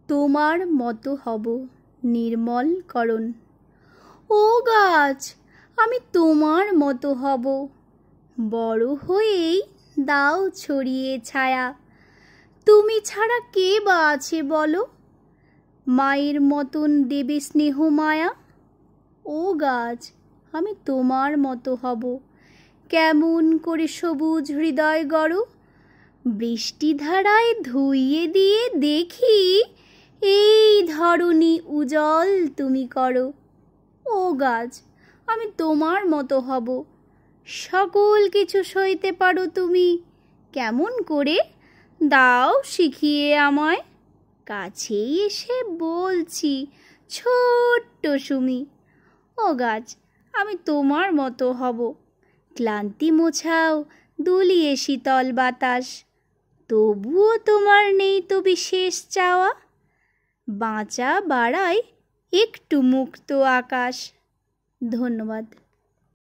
তোমার মতো হব নির্মলকরণ। ও গাছ, আমি তোমার মতো হব, বড় হয়েই দাও ছড়িয়ে ছায়া। তুমি ছাড়া কে বা আছে বলো, মায়ের মতন দেবে স্নেহ মায়া। ও গাছ, আমি তোমার মতো হব, কেমন করে সবুজ হৃদয় গড়ো। বৃষ্টি ধারায় ধুইয়ে দিয়ে দেখি, এই ধরণী উজ্জ্বল তুমি করো। ও গাছ, আমি তোমার মতো হব, সকল কিছু সইতে পারো তুমি, কেমন করে দাও শিখিয়ে আমায়। কাছেই এসে বলছি ছোট্ট সুমি, ও গাছ, আমি তোমার মতো হব, ক্লান্তি মোছাও দুলিয়ে শীতল বাতাস। তবুও তোমার নেই তো বিশেষ চাওয়া, বাঁচা বাড়ায় একটু মুক্ত আকাশ। ধন্যবাদ।